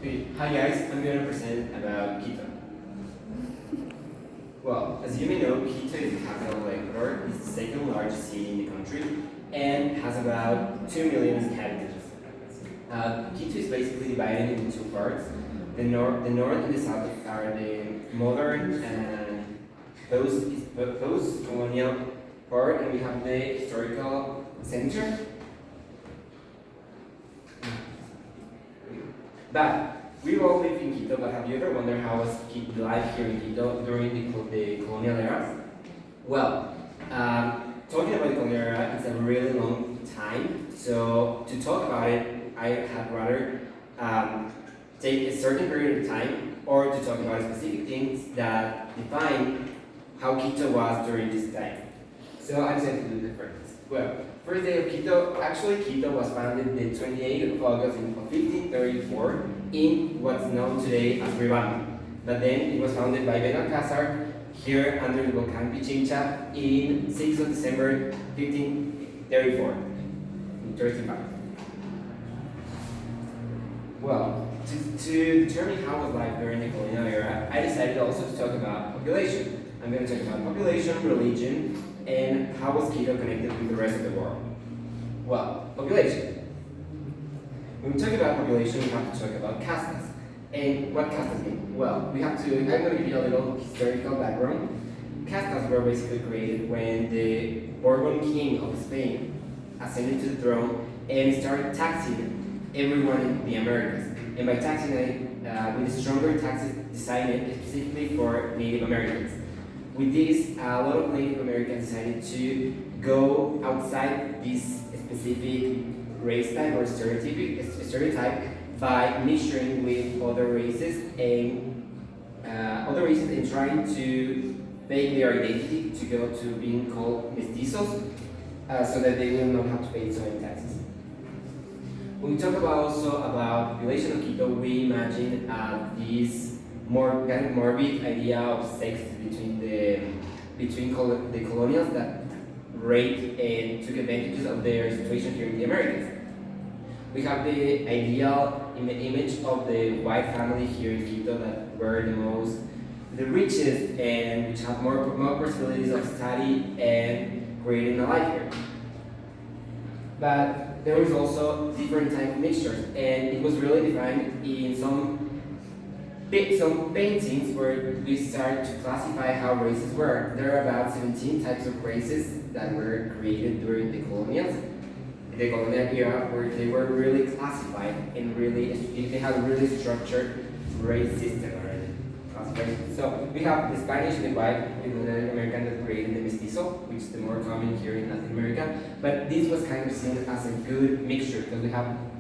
Okay, hi guys, I'm going to present about Quito. Well, as you may know, Quito is the capital of Ecuador, it's the second largest city in the country, and has about 2 million inhabitants. Quito is basically divided into two parts. The north and the south are the modern and post-colonial part, and we have the historical center. But we all live in Quito, but have you ever wondered how was life here in Quito during the colonial era? Well, talking about the colonial era, it's a really long time. So to talk about it, I had rather take a certain period of time or to talk about specific things that define how Quito was during this time. So I'm going to do the first. Well, first day of Quito, actually Quito was founded the 28th of August of 1534 in what's known today as Ribama. But then it was founded by Ben Alcázar here under the volcano Pichincha in 6th of December 1534. Interesting fact. Well, to determine how was life during the colonial era, I decided also to talk about population. I'm going to talk about population, religion, and how was Quito connected with the rest of the world. Well, population. When we talk about population, we have to talk about castas. And what castas mean? Well, I'm going to give you a little historical background. Castas were basically created when the Bourbon king of Spain ascended to the throne and started taxing everyone in the Americas. And by taxing with stronger taxes designed specifically for Native Americans. With this, a lot of Native Americans decided to go outside this specific race type or stereotype by mixing with other races and trying to fake their identity to go to being called mestizos so that they will not have to pay so many taxes. When we talk also about population of Quito, we imagine this more kind of morbid idea of sex between the colonials that raped and took advantages of their situation here in the Americas. We have the ideal image of the white family here in Quito that were the richest and which have more possibilities of study and creating a life here. But there was also different type of mixtures, and it was really defined in some paintings where we start to classify how races were. There are about 17 types of races that were created during the colonial era, where they were really classified and they had a really structured race system already. So we have the Spanish, the white, and the Latin American that created the mestizo, which is the more common here in Latin America. But this was kind of seen as a good mixture because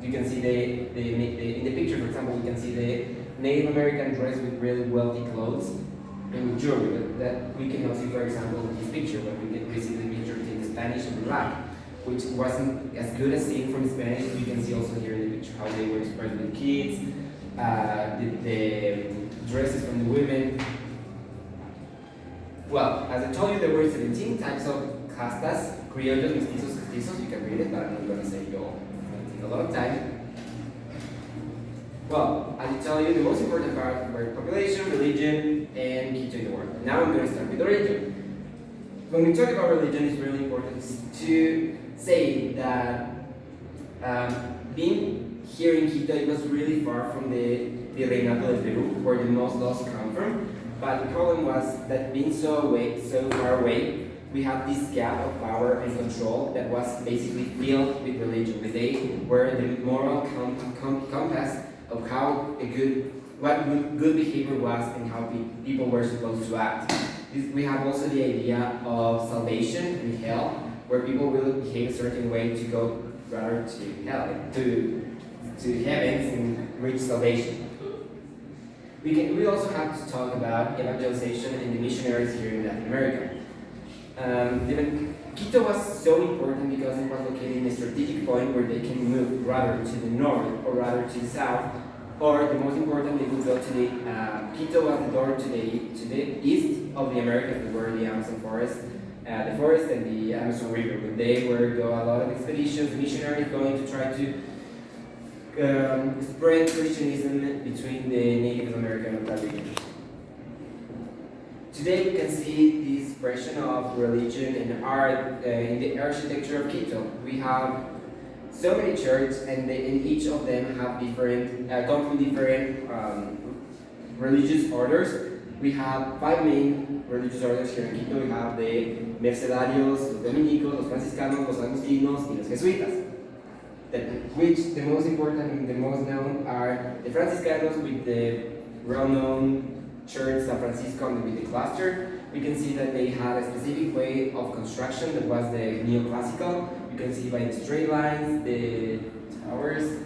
you can see in the picture, for example, you can see the Native American dressed with really wealthy clothes and jewelry that we cannot see, for example, in this picture, but we see the picture in the Spanish and the black, which wasn't as good as seen from the Spanish. You can see also here in the picture how they were expressed with kids, the dresses from the women. Well, as I told you, there were 17 types of castas, criollos, mestizos, castizos. You can read it, but I'm not going to say it all. It's going to take a lot of time. Well, as I tell you, the most important part were population, religion, and Quito in the world. Now I'm going to start with religion. When we talk about religion, it's really important to say that being here in Quito, it was really far from the Reinato del Peru, where the most laws come from. But the problem was that being so far away, we have this gap of power and control that was basically filled with religion. They were the moral compass of how what good behavior was and how people were supposed to act. We have also the idea of salvation and hell, where people will behave a certain way to go rather to hell, to heavens and reach salvation. We also have to talk about evangelization and the missionaries here in Latin America. Quito was so important because it was located in a strategic point where they can move rather to the north or rather to the south, or the most important, they could go to the Quito was the door to the east of the Americas, where the Amazon forest, the forest and the Amazon River. But they were go a lot of expeditions, missionaries going to try to spread Christianism between the Native American of that region. Today we can see this expression of religion and art in the architecture of Quito. We have so many churches, and each of them have different, come from different religious orders. We have 5 main religious orders here in Quito. We have the Mercedarios, los Dominicos, los Franciscanos, los Agustinos, and los Jesuitas. Which the most important and the most known are the Franciscanos with the well-known church San Francisco and with the cluster. We can see that they had a specific way of construction that was the neoclassical. You can see by the straight lines, the towers,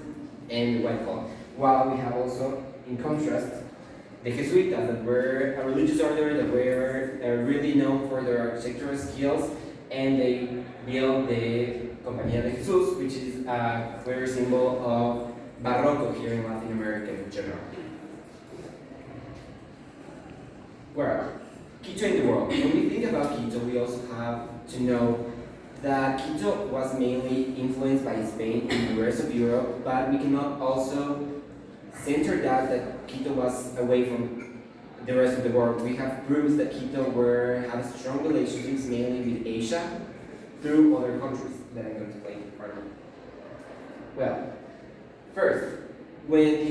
and the white column. While we have also, in contrast, the Jesuitas, that were a religious order that were really known for their architectural skills, and they built the Compañía de Jesús, which is a clear symbol of Barroco here in Latin America in general. Where? Quito in the world. When we think about Quito, we also have to know that Quito was mainly influenced by Spain and the rest of Europe, but we cannot also center that Quito was away from the rest of the world. We have proofs that Quito had strong relationships mainly with Asia through other countries that I'm going to explain further. Well, first, when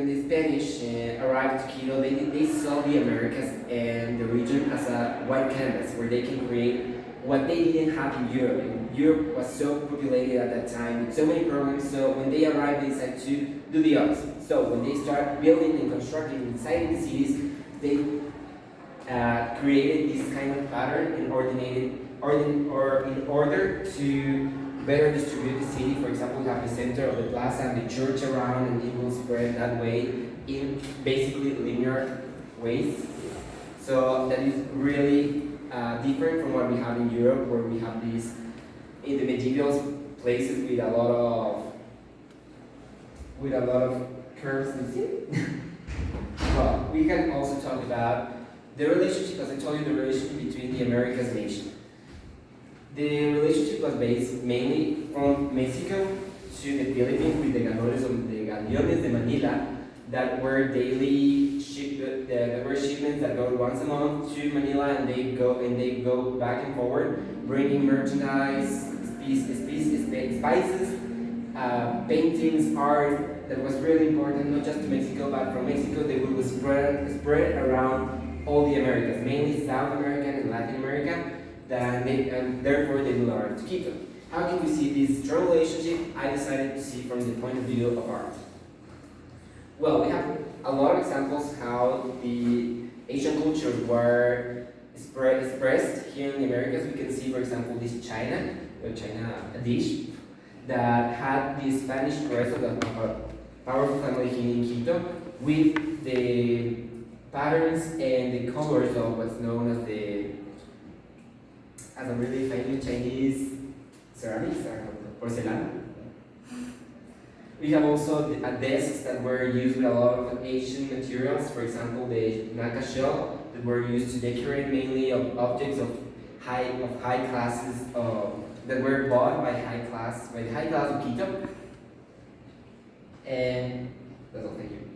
the Spanish arrived to Quito, they saw the Americas and the region as a white canvas where they can create what they didn't have in Europe. And Europe was so populated at that time with so many problems, so when they arrived, they decided to do the opposite. So when they start building and constructing inside the cities, they created this kind of pattern in order to better distribute the city. For example, we have the center of the plaza and the church around, and it will spread that way in basically linear ways. So that is really different from what we have in Europe, where we have these in the medieval places with a lot of curves and well, we can also talk about the relationship, as I told you, the relationship between the Americas and Asia. The relationship was based mainly from Mexico to the Philippines with the galleones de Manila that were shipments that go once a month to Manila, and they go back and forward, bringing merchandise, spices, paintings, art that was really important, not just to Mexico, but from Mexico they would spread around all the Americas, mainly South America and Latin America. And therefore they will arrive to Quito. How can we see this strong relationship? I decided to see from the point of view of art. Well, we have a lot of examples how the Asian culture were expressed here in the Americas. We can see, for example, this China dish that had the Spanish crest of a powerful family here in Quito with the patterns and the colors of what's known as a really famous Chinese ceramics or porcelain. We have also desks that were used with a lot of Asian materials, for example, the naka shell that were used to decorate mainly of objects of high classes that were bought by the high class of Quito. And that's all, thank you.